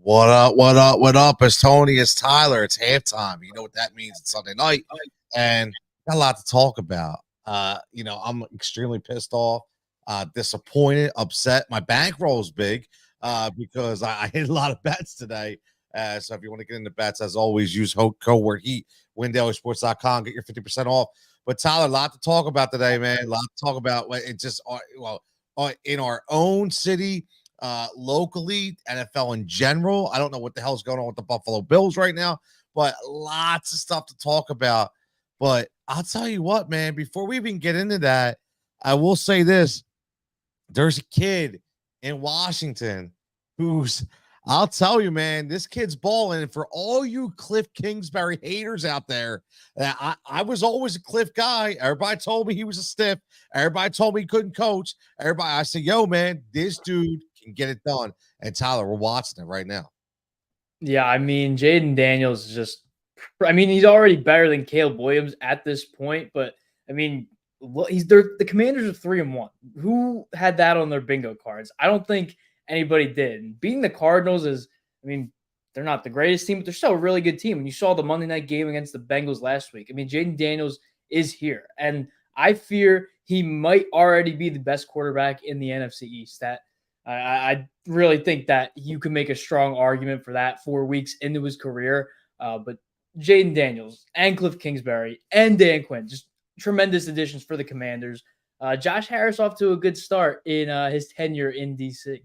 What up? What up? What up? It's Tony. It's Tyler. It's halftime. You know what that means? It's Sunday night, and got a lot to talk about. I'm extremely pissed off, disappointed, upset. My bankroll's big because I hit a lot of bets today. So if you want to get into bets, as always, use code word HEAT, WinDailySports.com, get your 50% off. But Tyler, a lot to talk about today, man. A lot to talk about. It just in our own city. Locally, NFL in general. I don't know what the hell's going on with the Buffalo Bills right now, but lots of stuff to talk about. But I'll tell you what, man, before we even get into that, I will say this. There's a kid in Washington who's, I'll tell you, man, this kid's balling. And for all you Cliff Kingsbury haters out there, I was always a Cliff guy. Everybody told me he was a stiff. Everybody told me he couldn't coach. I said, yo, man, this dude can get it done. And Tyler, we're watching it right now. Yeah, I mean, Jaden Daniels is just, he's already better than Caleb Williams at this point, but I mean, the Commanders are 3-1. Who had that on their bingo cards? I don't think anybody did. And beating the Cardinals is, they're not the greatest team, but they're still a really good team. And you saw the Monday night game against the Bengals last week. Jaden Daniels is here. And I fear he might already be the best quarterback in the NFC East. That I really think that you can make a strong argument for that 4 weeks into his career. But Jaden Daniels and Cliff Kingsbury and Dan Quinn, just tremendous additions for the Commanders. Josh Harris off to a good start in his tenure in D.C.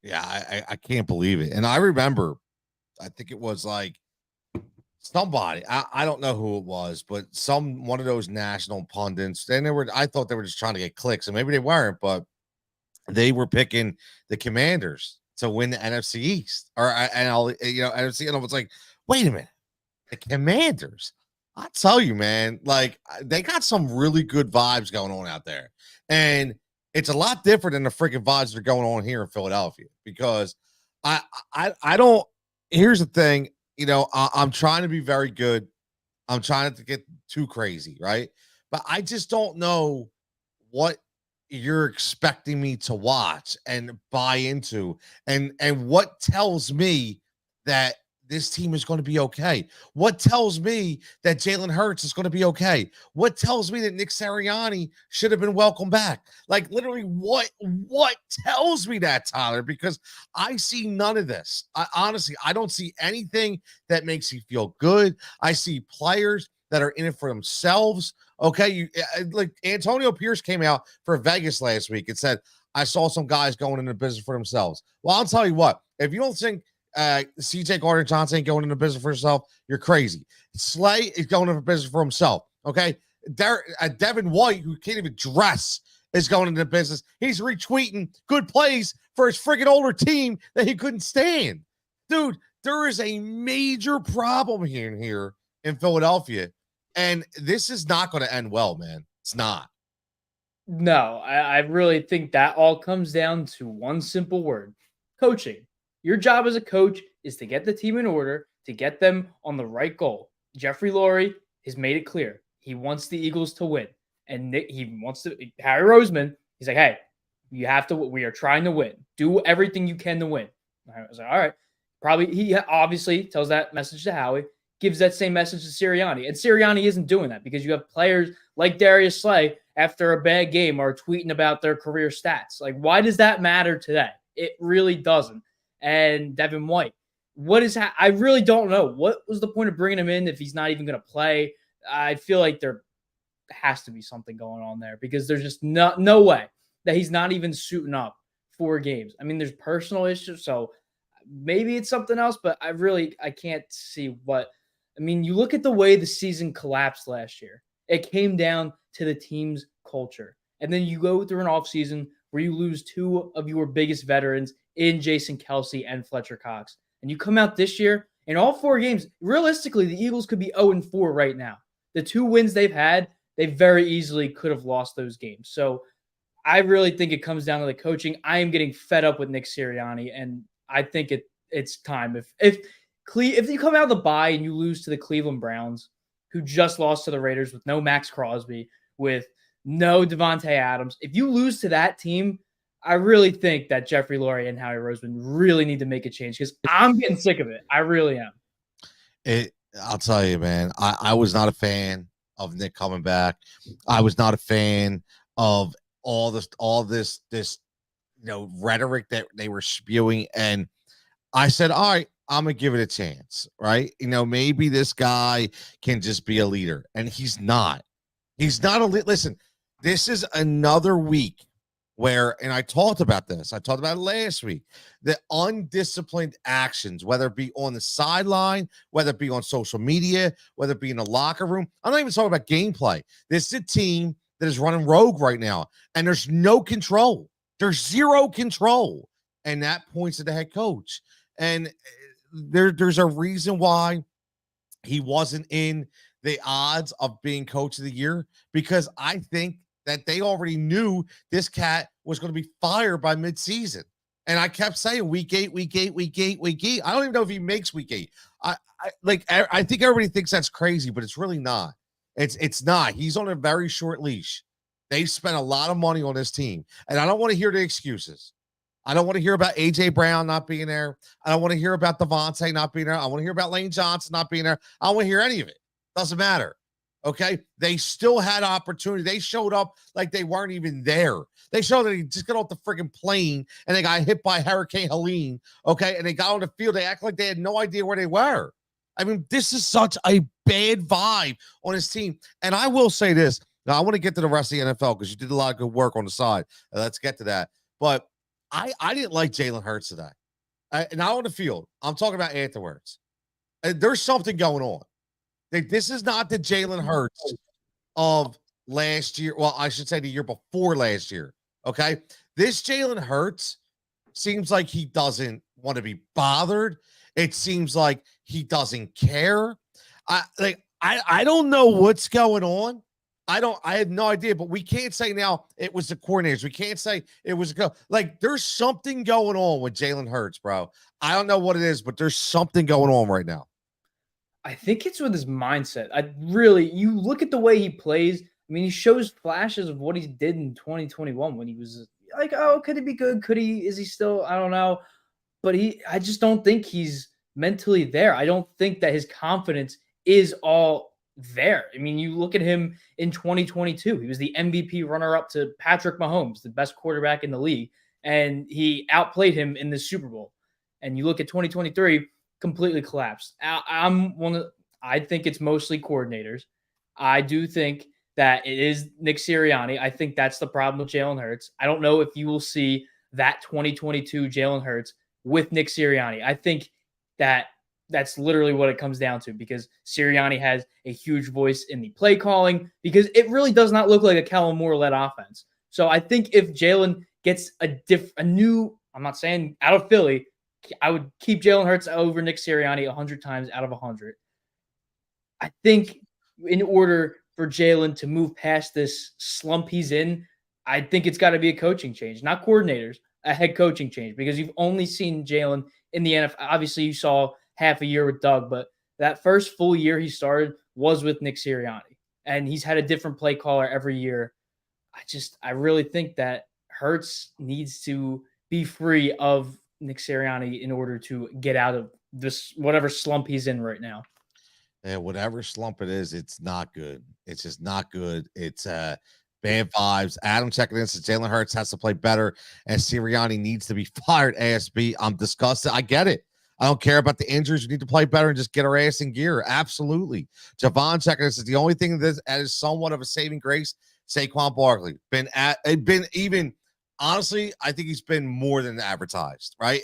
Yeah, I can't believe it. And I remember, I think it was like somebody, I don't know who it was, but one of those national pundits, and I thought they were just trying to get clicks, and maybe they weren't, but they were picking the Commanders to win the NFC East NFC. And I was like, wait a minute, the Commanders. I'll tell you, man, like they got some really good vibes going on out there. And it's a lot different than the freaking vibes that are going on here in Philadelphia, because I don't, here's the thing, I'm trying to be very good. I'm trying not to get too crazy, right? But I just don't know what you're expecting me to watch and buy into, and what tells me that this team is going to be okay. What tells me that Jalen Hurts is going to be okay? What tells me that Nick Sirianni should have been welcomed back? Like literally, what tells me that, Tyler? Because I see none of this. I don't see anything that makes you feel good. I see players that are in it for themselves. Okay, like Antonio Pierce came out for Vegas last week and said, I saw some guys going into business for themselves. Well, I'll tell you what, if you don't think CJ Gardner-Johnson ain't going into business for himself, you're crazy. Slay is going into business for himself. Okay, Devin White, who can't even dress, is going into business. He's retweeting good plays for his freaking older team that he couldn't stand. Dude, there is a major problem here in Philadelphia, and this is not going to end well, man. It's not. No, I really think that all comes down to one simple word: coaching. Your job as a coach is to get the team in order, to get them on the right goal. Jeffrey Lurie has made it clear he wants the Eagles to win, and Harry Roseman, he's like, hey, we are trying to win. Do everything you can to win. I was like, all right. Probably he obviously tells that message to Howie, gives that same message to Sirianni. And Sirianni isn't doing that because you have players like Darius Slay after a bad game are tweeting about their career stats. Like, why does that matter today? It really doesn't. And Devin White, I really don't know. What was the point of bringing him in if he's not even going to play? I feel like there has to be something going on there, because there's just no way that he's not even suiting up for games. There's personal issues, so maybe it's something else, but I can't see what. You look at the way the season collapsed last year. It came down to the team's culture. And then you go through an offseason where you lose two of your biggest veterans in Jason Kelce and Fletcher Cox. And you come out this year, in all 4 games, realistically, the Eagles could be 0-4 right now. The 2 wins they've had, they very easily could have lost those games. So I really think it comes down to the coaching. I am getting fed up with Nick Sirianni, and I think it's time. If you come out of the bye and you lose to the Cleveland Browns, who just lost to the Raiders with no Max Crosby, with no Devontae Adams, if you lose to that team, I really think that Jeffrey Lurie and Howie Roseman really need to make a change because I'm getting sick of it. I really am. I'll tell you, man, I was not a fan of Nick coming back. I was not a fan of all this rhetoric that they were spewing. And I said, all right, I'm gonna give it a chance, right? Maybe this guy can just be a leader, and he's not. He's not a listen. This is another week where, and I talked about this. I talked about it last week. The undisciplined actions, whether it be on the sideline, whether it be on social media, whether it be in the locker room. I'm not even talking about gameplay. This is a team that is running rogue right now, and there's no control. There's zero control, and that points to the head coach. And there's a reason why he wasn't in the odds of being coach of the year, because I think that they already knew this cat was going to be fired by midseason. And I kept saying week 8, week 8, week 8, week 8. I don't even know if he makes week 8. I think everybody thinks that's crazy, but it's really not. It's not. He's on a very short leash. They spent a lot of money on this team, and I don't want to hear the excuses. I don't want to hear about AJ Brown not being there. I don't want to hear about Devontae not being there. I want to hear about Lane Johnson not being there. I don't want to hear any of it. Doesn't matter. Okay. They still had opportunity. They showed up like they weren't even there. They showed that he just got off the freaking plane and they got hit by Hurricane Helene. Okay. And they got on the field. They act like they had no idea where they were. I mean, this is such a bad vibe on his team. And I will say this. Now, I want to get to the rest of the NFL because you did a lot of good work on the side. Let's get to that. But I didn't like Jalen Hurts today. Not on the field. I'm talking about afterwards. There's something going on. This is not the Jalen Hurts of last year. Well, I should say the year before last year. Okay. This Jalen Hurts seems like he doesn't want to be bothered. It seems like he doesn't care. I don't know what's going on. I had no idea, but we can't say now it was the coordinators. We can't say it was there's something going on with Jalen Hurts, bro. I don't know what it is, but there's something going on right now. I think it's with his mindset. You look at the way he plays. I mean, he shows flashes of what he did in 2021 when he was like, oh, could he be good? Is he still? I don't know. But I just don't think he's mentally there. I don't think that his confidence is all there. I mean, you look at him in 2022, he was the MVP runner-up to Patrick Mahomes, the best quarterback in the league, and he outplayed him in the Super Bowl. And you look at 2023, completely collapsed. I think it's mostly coordinators. I do think that it is Nick Sirianni. I think that's the problem with Jalen Hurts. I don't know if you will see that 2022 Jalen Hurts with Nick Sirianni. I think that's literally what it comes down to, because Sirianni has a huge voice in the play calling, because it really does not look like a Kellen Moore-led offense. So I think if Jalen gets a new, I'm not saying out of Philly, I would keep Jalen Hurts over Nick Sirianni 100 times out of 100. I think in order for Jalen to move past this slump he's in, I think it's got to be a coaching change, not coordinators, a head coaching change, because you've only seen Jalen in the NFL. Obviously, you saw half a year with Doug, but that first full year he started was with Nick Sirianni, and he's had a different play caller every year. I really think that Hurts needs to be free of Nick Sirianni in order to get out of this, whatever slump he's in right now. Yeah, whatever slump it is, it's not good. It's just not good. It's bad vibes. Adam checking in says Jalen Hurts has to play better and Sirianni needs to be fired ASB. I'm disgusted. I get it. I don't care about the injuries. You need to play better and just get our ass in gear. Absolutely. Javon checking in says the only thing that is somewhat of a saving grace, Saquon Barkley. Honestly, I think he's been more than advertised, right?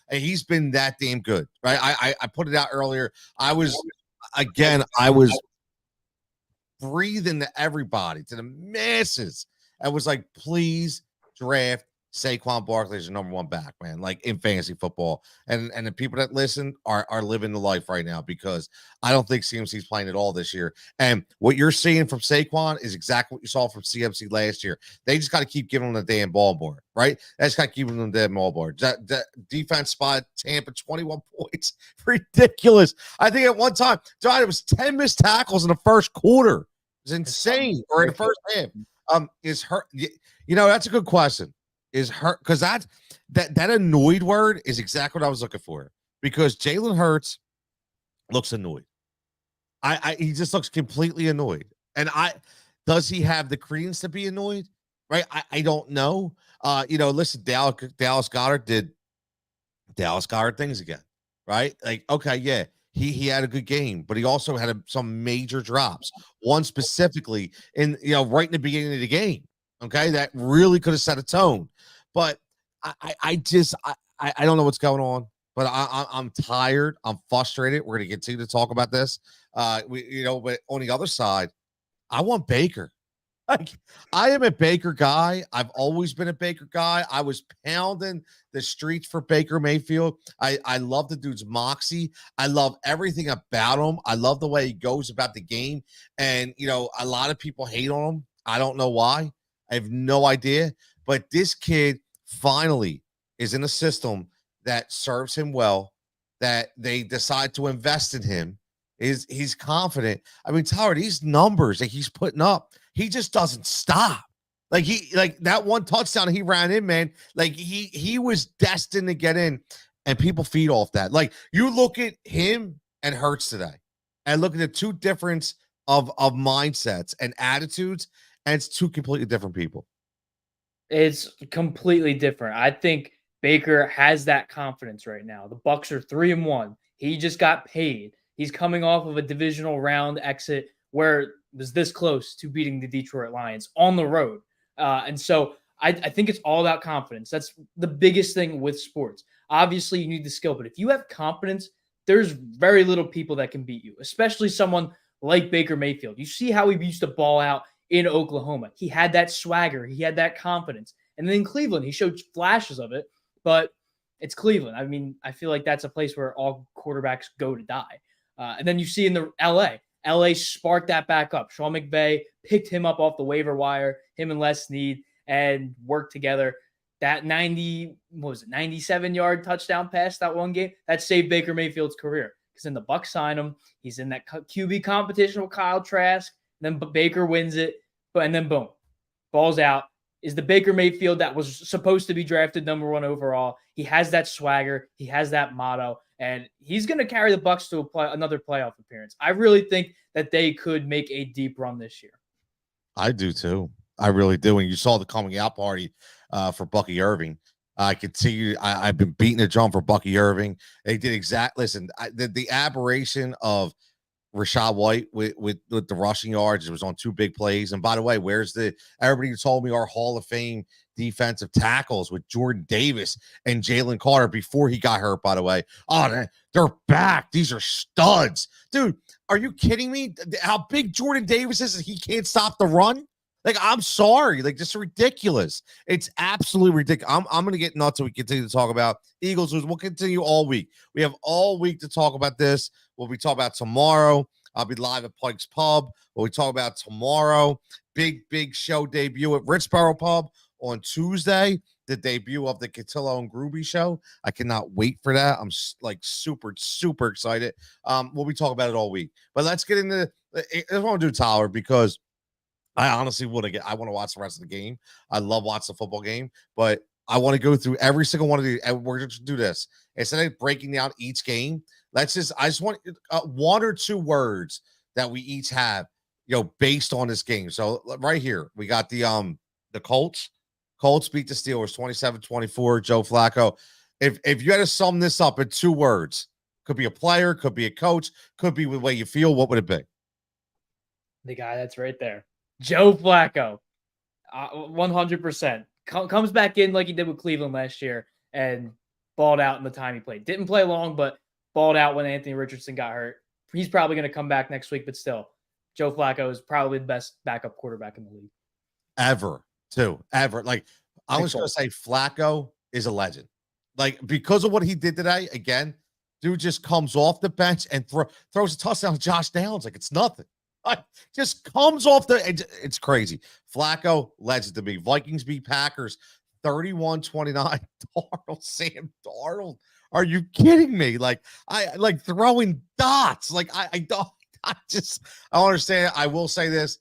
He's been that damn good, right? I put it out earlier. I was breathing to everybody, to the masses. I was like, please draft Saquon Barkley as your number one back, man, like in fantasy football. And the people that listen are living the life right now, because I don't think CMC's playing at all this year. And what you're seeing from Saquon is exactly what you saw from CMC last year. They just got to keep giving them the damn ball more, right? They just got to keep them the damn ball more. Defense spot Tampa 21 points. Ridiculous. I think at one time, John, it was 10 missed tackles in the first quarter. It was insane. Or in the first half. Is hurt. That's a good question. is hurt, because that annoyed word is exactly what I was looking for. Because Jalen Hurts looks annoyed. He just looks completely annoyed. And does he have the credence to be annoyed? Right? I don't know. Listen, Dallas Goddard did Dallas Goddard things again, right? Like, okay, yeah, he had a good game, but he also had some major drops. One specifically right in the beginning of the game. Okay, that really could have set a tone. But I don't know what's going on. But I'm tired. I'm frustrated. We're gonna continue to talk about this. But on the other side, I want Baker. Like, I am a Baker guy. I've always been a Baker guy. I was pounding the streets for Baker Mayfield. I love the dude's moxie. I love everything about him. I love the way he goes about the game. And, a lot of people hate on him. I don't know why. I have no idea. But this kid finally is in a system that serves him well, that they decide to invest in him. He's confident. I mean, Tyler, these numbers that he's putting up, he just doesn't stop. Like that one touchdown he ran in, man. Like he was destined to get in, and people feed off that. Like, you look at him and Hurts today, and look at the two difference of mindsets and attitudes, and it's two completely different people. It's completely different. I think Baker has that confidence right now. The Bucs are 3-1. He just got paid. He's coming off of a divisional round exit where it was this close to beating the Detroit Lions on the road. And so I think it's all about confidence. That's the biggest thing with sports. Obviously, you need the skill, but if you have confidence, there's very little people that can beat you, especially someone like Baker Mayfield. You see how he used to ball out in Oklahoma. He had that swagger. He had that confidence. And then in Cleveland, he showed flashes of it, but it's Cleveland. I mean, I feel like that's a place where all quarterbacks go to die. And then you see in the LA sparked that back up. Sean McVay picked him up off the waiver wire, him and Les Snead, and worked together. That 97-yard touchdown pass that one game, that saved Baker Mayfield's career. Because then the Bucs sign him. He's in that QB competition with Kyle Trask. Then Baker wins it. And then boom, balls out. Is the Baker Mayfield that was supposed to be drafted number 1 overall. He has that swagger. He has that motto. And he's going to carry the Bucs to another playoff appearance. I really think that they could make a deep run this year. I do too. I really do. And you saw the coming out party for Bucky Irving. I continue. I've been beating the drum for Bucky Irving. They did listen, the aberration of Rachaad White with the rushing yards. It was on 2 big plays. And by the way, everybody told me our Hall of Fame defensive tackles with Jordan Davis and Jalen Carter before he got hurt, by the way. Oh, they're back. These are studs. Dude, are you kidding me? How big Jordan Davis is he can't stop the run? Like, I'm sorry. Like, this is ridiculous. It's absolutely ridiculous. I'm going to get nuts so we continue to talk about Eagles. We'll continue all week. We have all week to talk about this. What we talk about tomorrow. I'll be live at Pike's Pub. What we talk about tomorrow. Big show debut at Richboro Pub on Tuesday. The debut of the Cutillo and Groovy show. I cannot wait for that. I'm like super excited. We'll be talking about it all week. But let's get into I want to do Tyler because I honestly want to watch the rest of the game. I love watching the football game, but I want to go through every single one of these, and we're going to do this. Instead of breaking down each game, I just want 1 or 2 words that we each have, based on this game. So right here, we got the Colts. Colts beat the Steelers 27-24, Joe Flacco. If you had to sum this up in 2 words, could be a player, could be a coach, could be the way you feel, what would it be? The guy that's right there. Joe Flacco, 100%. Comes back in like he did with Cleveland last year and balled out in the time he played. Didn't play long, but balled out when Anthony Richardson got hurt. He's probably going to come back next week, but still, Joe Flacco is probably the best backup quarterback in the league. Ever. Like, I was going to say Flacco is a legend. Like, because of what he did today, again, dude just comes off the bench and throws a touchdown to Josh Downs like it's nothing. Just comes off it's crazy. Flacco, legend to me. Vikings beat Packers 31-29. Sam Darnold. Are you kidding me? Like, I like throwing dots. Like, I don't understand. I will say this.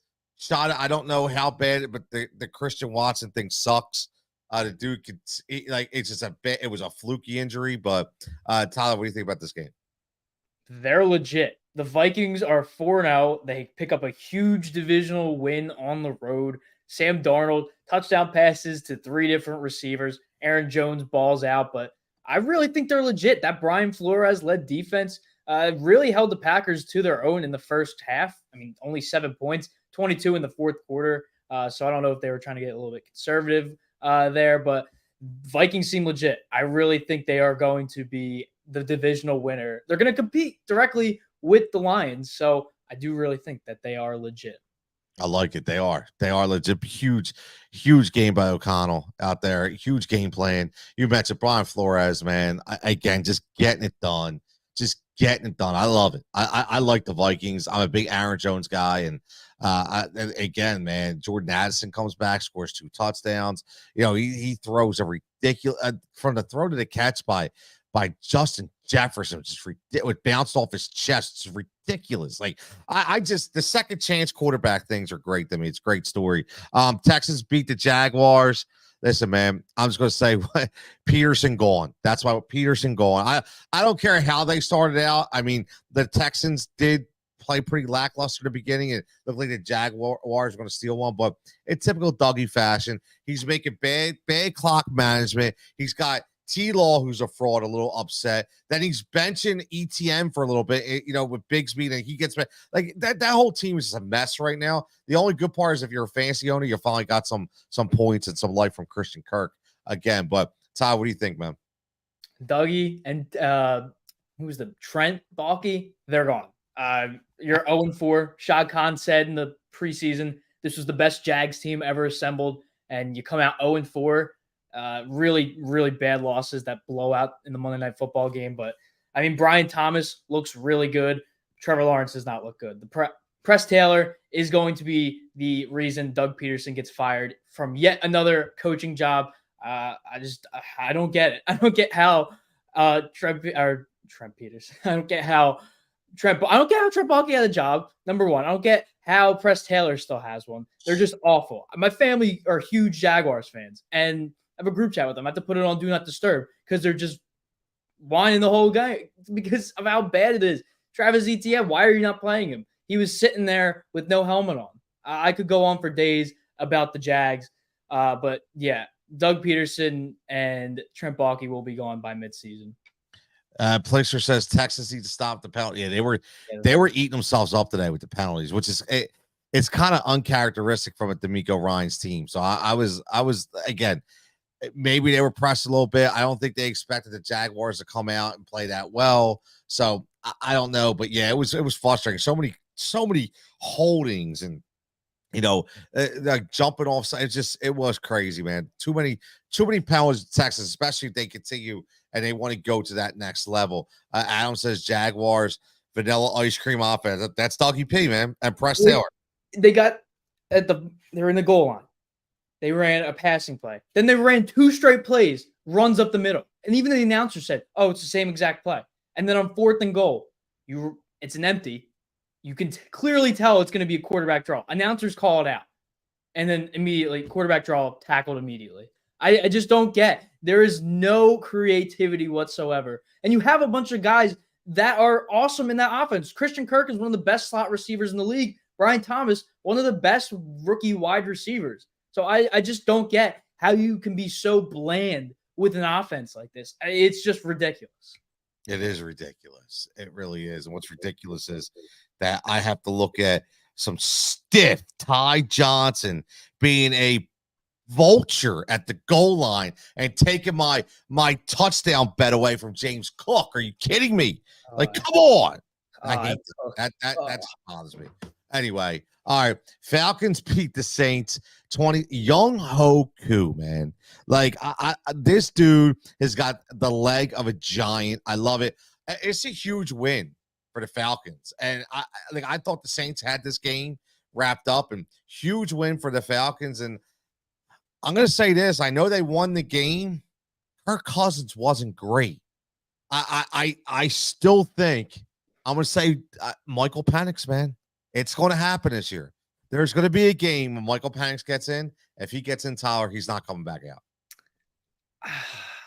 I don't know how bad, but the Christian Watson thing sucks. The dude could it's just a bit. It was a fluky injury, but Tyler, what do you think about this game? They're legit. The Vikings are 4-0. They pick up a huge divisional win on the road. Sam Darnold, touchdown passes to 3 different receivers. Aaron Jones balls out, but I really think they're legit. That Brian Flores led defense really held the Packers to their own in the first half. I mean, only 7 points, 22 in the fourth quarter. So I don't know if they were trying to get a little bit conservative there, but Vikings seem legit. I really think they are going to be the divisional winner. They're going to compete directly with the Lions. So I do really think that they are legit. I like it. They are legit. Huge game by O'Connell out there. Huge game plan. You mentioned Brian Flores, man. Again, just getting it done. Just getting it done. I love it. I like the Vikings. I'm a big Aaron Jones guy, and again, man, Jordan Addison comes back, scores 2 touchdowns. You know, he throws a ridiculous from the throw to the catch by Justin Jefferson, which is ridiculous. It bounced off his chest. It's ridiculous. Like I just the second chance quarterback things are great to me. It's a great story. Texans beat the Jaguars. Listen, man, I'm just gonna say Peterson gone. That's why Peterson gone. I don't care how they started out. I mean, the Texans did play pretty lackluster at the beginning. It looked like the Jaguars were going to steal one, but in typical Dougie fashion, he's making bad clock management. He's got T-Law, who's a fraud, a little upset. Then he's benching ETM for a little bit, with Bigsby, and he gets back. Like that whole team is just a mess right now. The only good part is if you're a fantasy owner, you finally got some points and some life from Christian Kirk again. But Ty, what do you think, man? Dougie and who's the Trent Baalke? They're gone. You're 0-4. Shad Khan said in the preseason this was the best Jags team ever assembled, and you come out 0-4. Really, really bad losses, that blowout in the Monday Night Football game. But, I mean, Brian Thomas looks really good. Trevor Lawrence does not look good. Press Taylor is going to be the reason Doug Peterson gets fired from yet another coaching job. I don't get it. I don't get how Trent Peterson. I don't get how Trent Baalke had a job. Number one, I don't get how Press Taylor still has one. They're just awful. My family are huge Jaguars fans, and I have a group chat with them. I have to put it on Do Not Disturb because they're just whining the whole guy because of how bad it is. Travis Etienne, why are you not playing him? He was sitting there with no helmet on. I could go on for days about the Jags, but yeah, Doug Peterson and Trent Baalke will be gone by midseason. Placer says Texas needs to stop the penalty. Yeah, they were eating themselves up today with the penalties, which is it's kind of uncharacteristic from a D'Amico Ryan's team. So I was again, maybe they were pressed a little bit. I don't think they expected the Jaguars to come out and play that well. So I don't know, but yeah, it was frustrating. So many holdings and like jumping off. It was crazy, man. Too many penalties, Texas, especially if they continue and they want to go to that next level. Adam says Jaguars, vanilla ice cream offense. That's Dougie P, man, and Press Taylor. They're in the goal line. They ran a passing play. Then they ran 2 straight plays, runs up the middle. And even the announcer said, oh, it's the same exact play. And then on 4th and goal, it's an empty. You can clearly tell it's going to be a quarterback draw. Announcers call it out. And then immediately, quarterback draw, tackled immediately. I just don't get. There is no creativity whatsoever. And you have a bunch of guys that are awesome in that offense. Christian Kirk is one of the best slot receivers in the league. Brian Thomas, one of the best rookie wide receivers. So I just don't get how you can be so bland with an offense like this. It's just ridiculous. It is ridiculous. It really is. And what's ridiculous is that I have to look at some stiff Ty Johnson being a vulture at the goal line and taking my touchdown bet away from James Cook. Are you kidding me? Like, come on. I hate that. That bothers me. Anyway, all right. Falcons beat the Saints 20. Young Ho Koo, man. Like, this dude has got the leg of a giant. I love it. It's a huge win for the Falcons. And I thought the Saints had this game wrapped up, and huge win for the Falcons. And I'm going to say this. I know they won the game. Kirk Cousins wasn't great. I still think I'm going to say Michael Penix, man. It's going to happen this year. There's going to be a game when Michael Penix gets in. If he gets in, Tyler, he's not coming back out.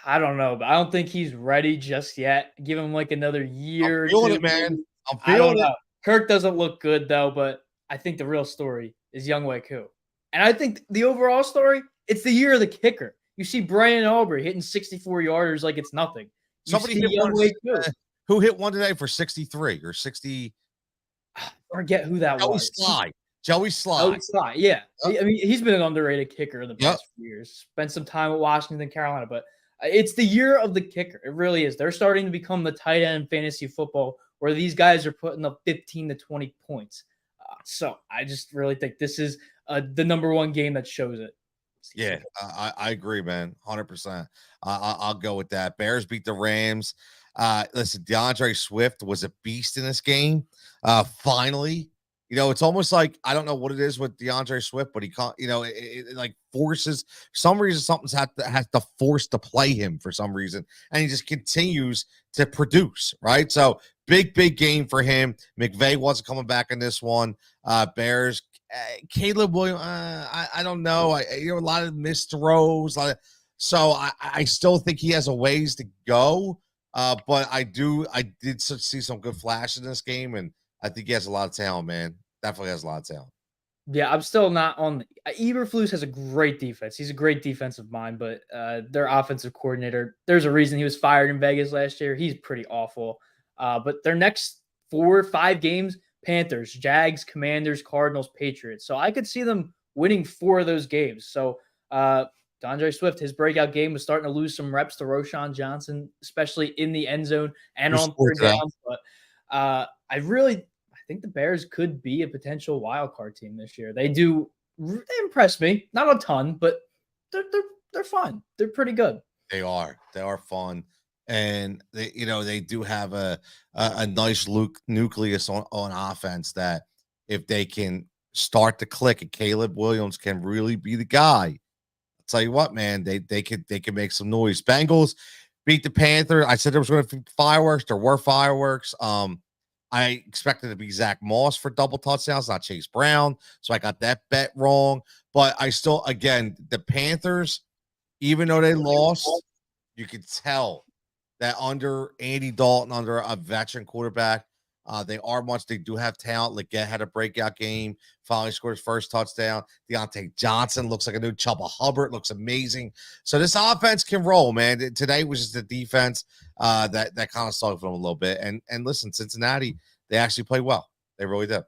I don't know, but I don't think he's ready just yet. Give him like another I'm year or feeling two. it, man. Maybe. I'm I don't feeling it. know. Kirk doesn't look good though, but I think the real story is Young Wei-Koo. And I think the overall story, it's the year of the kicker. You see Brian Aubrey hitting 64 yarders like it's nothing. You Somebody see hit Young one. Wei-Koo. Who hit one today for 63 or 60? Forget who that Joey was. Sly. Joey Joey Sly. Sly, yeah. Yep. I mean, he's been an underrated kicker in the Yep. past few years. Spent some time at Washington, Carolina, but it's the year of the kicker. It really is. They're starting to become the tight end in fantasy football where these guys are putting up 15 to 20 points. So I just really think this is the number one game that shows it. Yeah, I agree, man. 100%. I'll go with that. Bears beat the Rams. Listen, DeAndre Swift was a beast in this game. Finally, it's almost like I don't know what it is with DeAndre Swift, but he can't. It like forces some reason something's has to force to play him for some reason, and he just continues to produce. Right, so big game for him. McVay wasn't coming back in this one. Bears. Caleb Williams, I don't know. A lot of missed throws, so I still think he has a ways to go. But I did see some good flash in this game, and I think he has a lot of talent, man. Definitely has a lot of talent. Yeah, I'm still not on. Eberflus has a great defense. He's a great defensive mind, but their offensive coordinator, there's a reason he was fired in Vegas last year. He's pretty awful. But their next 4 or 5 games, Panthers, Jags, Commanders, Cardinals, Patriots. So I could see them winning 4 of those games. So DeAndre Swift, his breakout game was starting to lose some reps to Roshan Johnson, especially in the end zone and on third down. But I think the Bears could be a potential wild card team this year. They impress me, not a ton, but they're fun. They're pretty good. They are fun, and they do have a nice nucleus on offense that if they can start to click, and Caleb Williams can really be the guy. I'll tell you what, man, they could make some noise. Bengals beat the Panthers. I said there was going to be fireworks. There were fireworks. I expected it to be Zach Moss for double touchdowns, not Chase Brown. So I got that bet wrong. But I still, again, the Panthers, even though they lost, you could tell that under Andy Dalton, under a veteran quarterback, they do have talent. Leggett had a breakout game, finally scored his first touchdown. Deontay Johnson looks like a new Chuba Hubbard, looks amazing. So this offense can roll, man. Today was just the defense that kind of sucked for them a little bit. And listen, Cincinnati, they actually played well. They really did.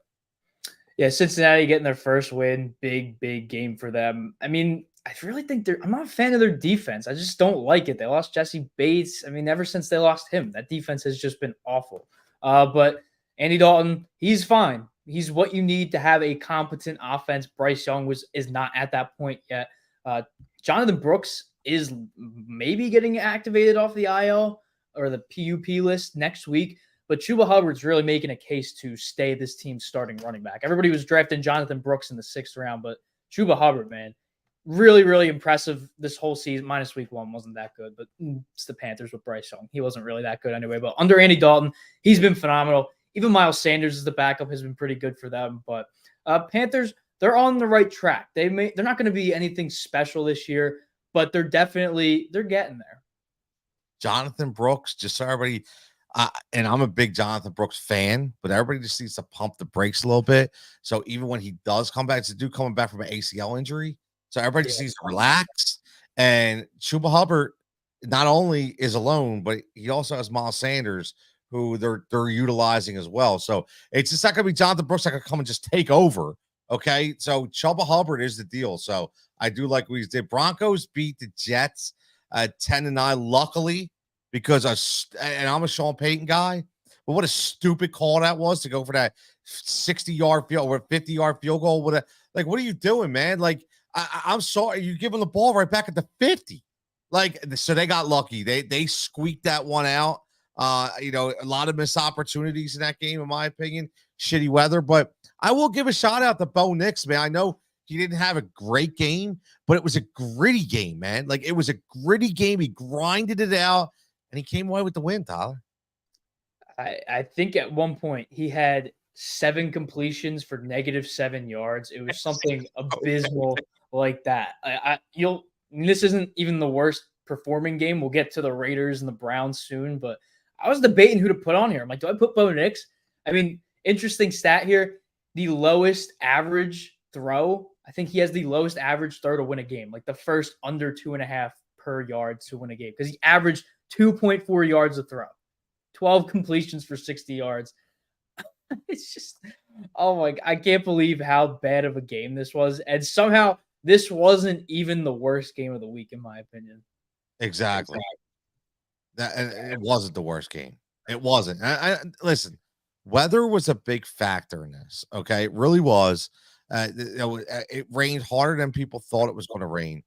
Yeah, Cincinnati getting their first win, big game for them. I mean, I really think I'm not a fan of their defense. I just don't like it. They lost Jesse Bates. I mean, ever since they lost him, that defense has just been awful. But Andy Dalton, he's fine. He's what you need to have a competent offense. Bryce Young is not at that point yet. Jonathan Brooks is maybe getting activated off the IL or the PUP list next week. But Chuba Hubbard's really making a case to stay this team's starting running back. Everybody was drafting Jonathan Brooks in the 6th round, but Chuba Hubbard, man, really impressive this whole season. Minus week 1 wasn't that good, but it's the Panthers with Bryce Young. He wasn't really that good anyway. But under Andy Dalton, he's been phenomenal. Even Miles Sanders as the backup has been pretty good for them. But Panthers, they're on the right track. They're not going to be anything special this year, but they're getting there. Jonathan Brooks, just so everybody, and I'm a big Jonathan Brooks fan, but everybody just needs to pump the brakes a little bit. So even when he does come back, it's a dude coming back from an ACL injury. So everybody just needs to relax. And Chuba Hubbard not only is alone, but he also has Miles Sanders, who they're utilizing as well. So it's just not going to be Jonathan Brooks that can come and just take over. Okay, so Chuba Hubbard is the deal. So I do like what he did. Broncos beat the Jets 10-9. Luckily, because I'm a Sean Payton guy, but what a stupid call that was to go for that 60-yard field or 50-yard field goal. What are you doing, man? Like, I'm sorry, you're giving the ball right back at the 50. Like, so they got lucky. They squeaked that one out. A lot of missed opportunities in that game, in my opinion. Shitty weather, but I will give a shout out to Bo Nix, man. I know he didn't have a great game, but it was a gritty game, man. Like, it was a gritty game. He grinded it out, and he came away with the win, Tyler. I think at one point he had 7 completions for -7 yards. It was something abysmal like that. This isn't even the worst performing game. We'll get to the Raiders and the Browns soon, but I was debating who to put on here. I'm like, do I put Bo Nix? I mean, interesting stat here. The lowest average throw. I think he has the lowest average throw to win a game, like the first under 2.5 per yard to win a game, because he averaged 2.4 yards a throw, 12 completions for 60 yards. It's just, oh my, I can't believe how bad of a game this was. And somehow this wasn't even the worst game of the week, in my opinion. Exactly. That it wasn't the worst game. It wasn't. Listen, weather was a big factor in this. Okay, it really was. It rained harder than people thought it was going to rain.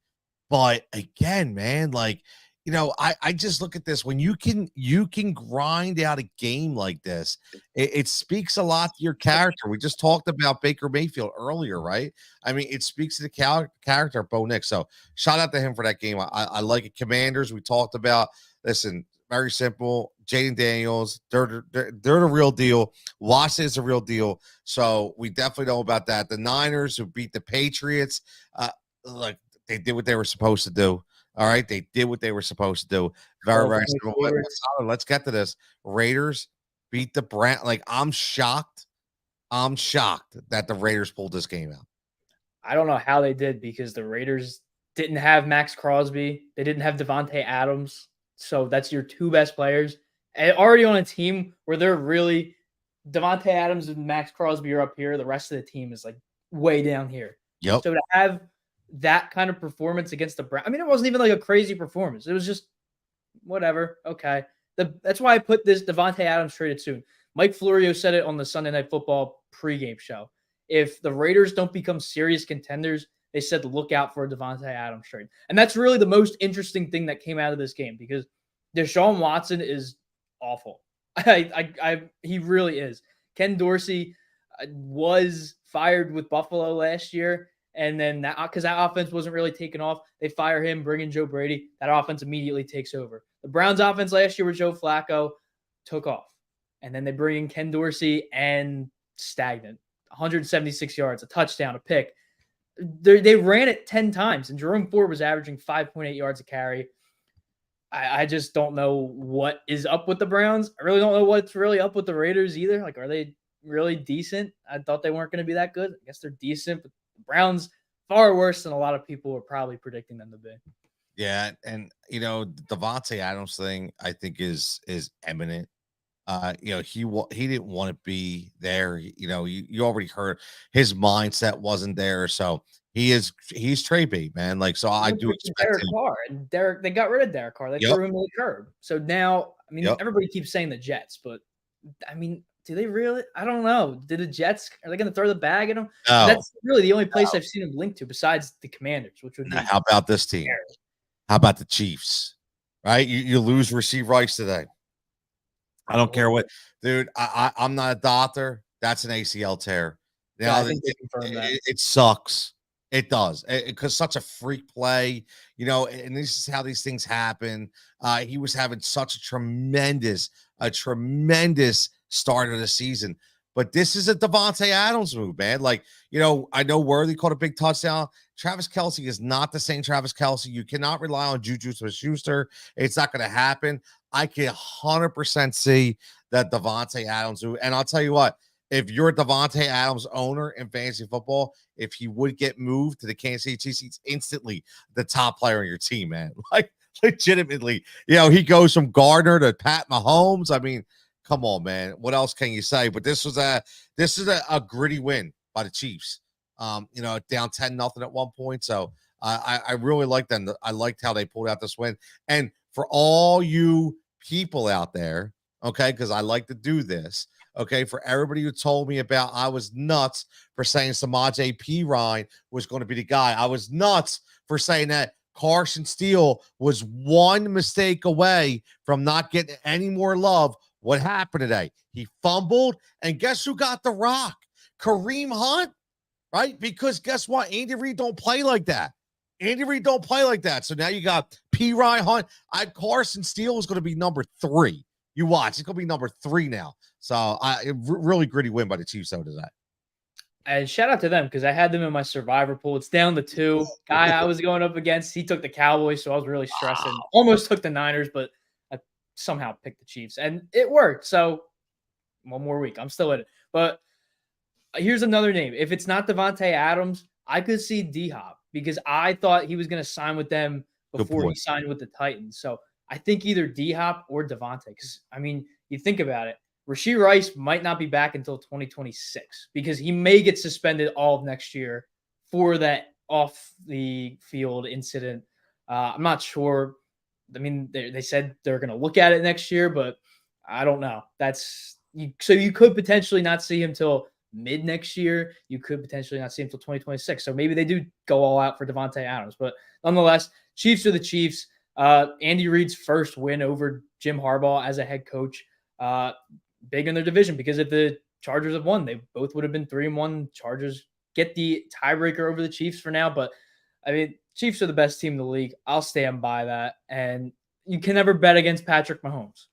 But again, man, like, I just look at this. When you can grind out a game like this, it speaks a lot to your character. We just talked about Baker Mayfield earlier, right? I mean, it speaks to the character of Bo Nix. So shout out to him for that game. I like it. Commanders, we talked about. Listen, very simple. Jaden Daniels, they're the real deal. Washington is a real deal. So we definitely know about that. The Niners, who beat the Patriots, like, they did what they were supposed to do. All right, they did what they were supposed to do. Very simple. Let's get to this. Raiders beat the Browns. Like, I'm shocked. I'm shocked that the Raiders pulled this game out. I don't know how they did, because the Raiders didn't have Max Crosby. They didn't have Devontae Adams. So that's your two best players. And already on a team where they're really Devontae Adams and Max Crosby are up here. The rest of the team is like way down here. Yep. So to have that kind of performance against the Browns, I mean, it wasn't even like a crazy performance. It was just whatever. Okay. That's why I put this Devontae Adams traded soon. Mike Florio said it on the Sunday Night Football pregame show. If the Raiders don't become serious contenders, they said look out for a Devontae Adams trade. And that's really the most interesting thing that came out of this game, because Deshaun Watson is awful. He really is. Ken Dorsey was fired with Buffalo last year, and then that, because that offense wasn't really taking off, they fire him, bring in Joe Brady. That offense immediately takes over. The Browns offense last year with Joe Flacco took off, and then they bring in Ken Dorsey and stagnant. 176 yards, a touchdown, a pick. They ran it 10 times, and Jerome Ford was averaging 5.8 yards a carry. I just don't know what is up with the Browns. I really don't know what's really up with the Raiders either. Like, are they really decent? I thought they weren't going to be that good. I guess they're decent, but the Browns far worse than a lot of people were probably predicting them to be. Yeah, and Devontae Adams thing, I think is eminent. He didn't want to be there. You already heard his mindset wasn't there. So he's trade bait, man. Like, so I do expect Derek Carr, and they got rid of Derek Carr. They threw him to the curb. So now, I mean, everybody keeps saying the Jets, but I mean, do they really? I don't know. Did the Jets, are they going to throw the bag at him? No, that's really the only place I've seen him linked to besides the Commanders, which would be. How about this team? How about the Chiefs? Right? You lose receive rights today. I don't care what, dude. I'm not a doctor. That's an ACL tear. Now, I think it sucks. It does, because such a freak play, and this is how these things happen. He was having such a tremendous start of the season, but this is a Devontae Adams move, man. Like, I know Worthy caught a big touchdown. Travis Kelce is not the same Travis Kelce. You cannot rely on Juju Smith-Schuster. It's not going to happen. I can 100% see that Devontae Adams move, and I'll tell you what. If you're a Devontae Adams owner in fantasy football, if he would get moved to the Kansas City Chiefs, he's instantly the top player on your team, man. Like, legitimately, he goes from Gardner to Pat Mahomes. I mean, come on, man. What else can you say? But this is a gritty win by the Chiefs. Down 10-0 at one point. So I really like them. I liked how they pulled out this win. And for all you people out there, okay, because I like to do this. Okay, for everybody who told me about I was nuts for saying Samaje Perine was going to be the guy. I was nuts for saying that Carson Steele was one mistake away from not getting any more love. What happened today? He fumbled, and guess who got the rock? Kareem Hunt, right? Because guess what? Andy Reid don't play like that. So now you got Perine Hunt. Carson Steele is going to be number 3. You watch. It's going to be number 3 now. So, really gritty win by the Chiefs out of that. And shout out to them because I had them in my survivor pool. It's down to 2. Guy I was going up against, he took the Cowboys, so I was really stressing. Almost took the Niners, but I somehow picked the Chiefs, and it worked. So 1 more week, I'm still in it. But here's another name. If it's not Devontae Adams, I could see D-Hop because I thought he was going to sign with them Good before he point. signed with the Titans. So I think either D-Hop or Devontae. Because I mean, you think about it, Rashee Rice might not be back until 2026 because he may get suspended all of next year for that off the field incident. I'm not sure. I mean, they said they're going to look at it next year, but I don't know. So you could potentially not see him till mid next year. You could potentially not see him until 2026. So maybe they do go all out for Devontae Adams. But nonetheless, Chiefs are the Chiefs. Andy Reid's first win over Jim Harbaugh as a head coach. Big in their division because if the Chargers have won, they both would have been 3-1. Chargers get the tiebreaker over the Chiefs for now. But I mean, Chiefs are the best team in the league. I'll stand by that. And you can never bet against Patrick Mahomes.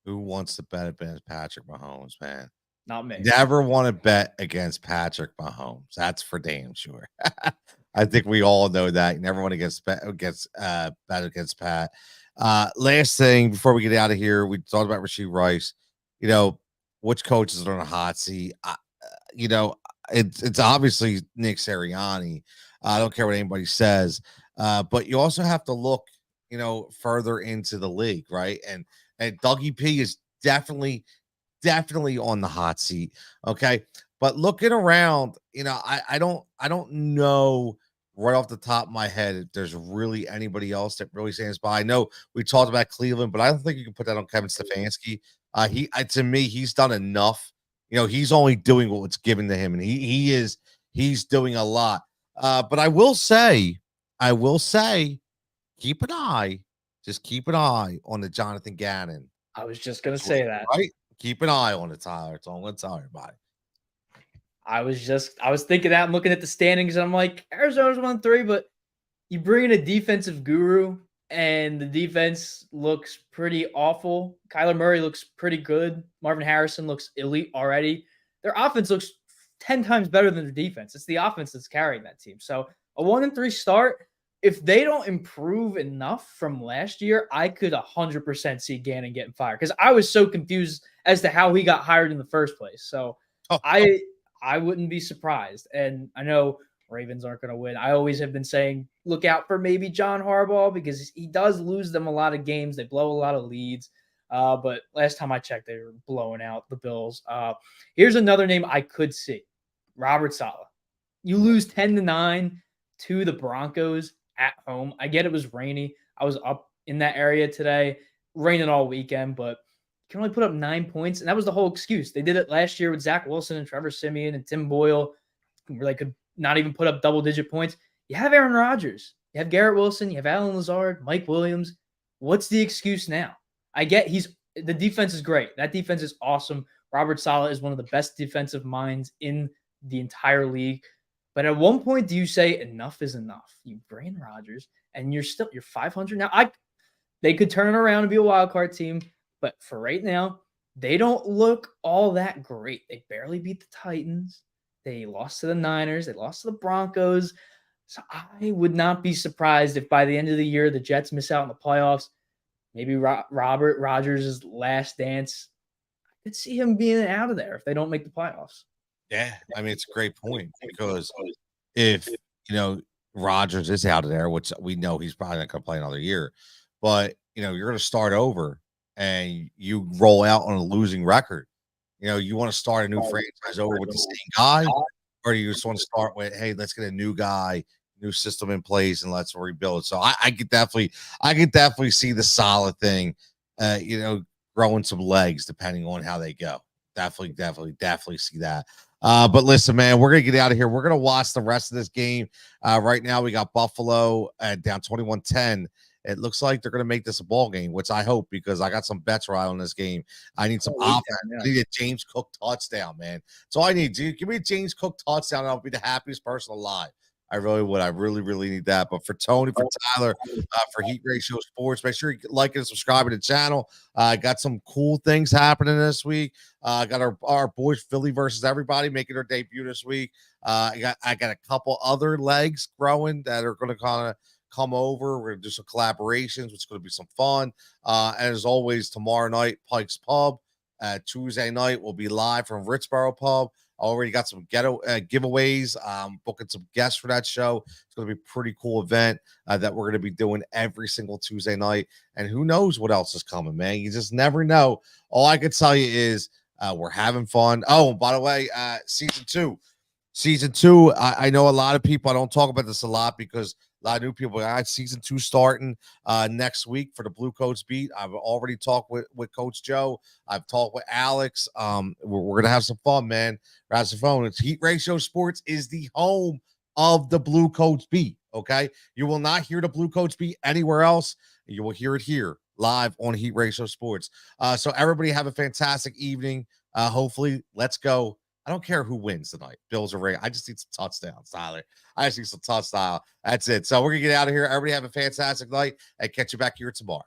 Who wants to bet against Patrick Mahomes, man? Not me. Never want to bet against Patrick Mahomes. That's for damn sure. I think we all know that. You never want to bet against Pat. Last thing before we get out of here, we talked about Rashee Rice. You know, which coaches are on a hot seat? It's obviously Nick Sirianni. I don't care what anybody says, but you also have to look, further into the league, right? And Dougie P is definitely on the hot seat. Okay. But looking around, I don't know right off the top of my head if there's really anybody else that really stands by. I know we talked about Cleveland, but I don't think you can put that on Kevin Stefanski. To me, he's done enough. He's only doing what's given to him, and he's doing a lot. But I will say, keep an eye on the Jonathan Gannon. I was just gonna say that. Right? Keep an eye on it, Tyler. That's all I'm gonna tell everybody. I was thinking that. I'm looking at the standings, and I'm like, Arizona's 1-3, but you bring in a defensive guru, and the defense looks pretty awful. Kyler Murray looks pretty good. Marvin Harrison looks elite already. Their offense looks 10 times better than their defense. It's the offense that's carrying that team. So a 1-3 start. If they don't improve enough from last year, I could 100% see Gannon getting fired because I was so confused as to how he got hired in the first place. So I wouldn't be surprised. And I know Ravens aren't going to win. I always have been saying, look out for maybe John Harbaugh because he does lose them a lot of games. They blow a lot of leads. But last time I checked, they were blowing out the Bills. Here's another name I could see. Robert Saleh. You lose 10-9 to the Broncos at home. I get it was rainy. I was up in that area today, raining all weekend, but you can only put up 9 points. And that was the whole excuse. They did it last year with Zach Wilson and Trevor Siemian and Tim Boyle, where they could not even put up double-digit points. You have Aaron Rodgers. You have Garrett Wilson. You have Alan Lazard, Mike Williams. What's the excuse now? I get the defense is great. That defense is awesome. Robert Saleh is one of the best defensive minds in the entire league. But at one point, do you say enough is enough? You bring in Rodgers, and you're 500 now. They could turn it around and be a wild card team, but for right now, they don't look all that great. They barely beat the Titans. They lost to the Niners. They lost to the Broncos. So I would not be surprised if by the end of the year the Jets miss out in the playoffs. Maybe Robert Rodgers' last dance. I could see him being out of there if they don't make the playoffs. Yeah, I mean, it's a great point because if, Rodgers is out of there, which we know he's probably not going to play another year, but, you're going to start over and you roll out on a losing record. You want to start a new franchise over with the same guy, or do you just want to start with, hey, let's get a new guy, new system in place, and let's rebuild. So I could definitely see the solid thing, growing some legs depending on how they go. Definitely see that. But listen, man, we're gonna get out of here. We're gonna watch the rest of this game. Right now, we got Buffalo down 21-10. It looks like they're gonna make this a ball game, which I hope because I got some bets right on this game. I need some offense. I need a James Cook touchdown, man. So I need. Give me a James Cook touchdown, and I'll be the happiest person alive. I really would. I really, really need that. But for Tony, for Tyler, for Heat Ratio Sports, make sure you like and subscribe to the channel. Got some cool things happening this week. Got our boys Philly versus everybody making their debut this week. I got a couple other legs growing that are going to kind of come over. We're going to do some collaborations, which is going to be some fun. And as always, tomorrow night, Pike's Pub. Tuesday night, we'll be live from Ritzboro Pub. I already got some giveaways. Booking some guests for that show. It's going to be a pretty cool event that we're going to be doing every single Tuesday night. And who knows what else is coming, man? You just never know. All I can tell you is we're having fun. Oh, by the way, season two. I know a lot of people. I don't talk about this a lot because a lot of new people. I got season 2 starting next week for the Blue Coats beat. I've already talked with Coach Joe. I've talked with Alex. We're gonna have some fun, man. We're having some fun. It's Heat Ratio Sports is the home of the Blue Coats beat. Okay, you will not hear the Blue Coats beat anywhere else. You will hear it here live on Heat Ratio Sports. So everybody have a fantastic evening. Hopefully, let's go. I don't care who wins tonight, Bills or Ravens. I just need some touchdowns, Tyler. I just need some touchdowns. That's it. So we're going to get out of here. Everybody have a fantastic night and catch you back here tomorrow.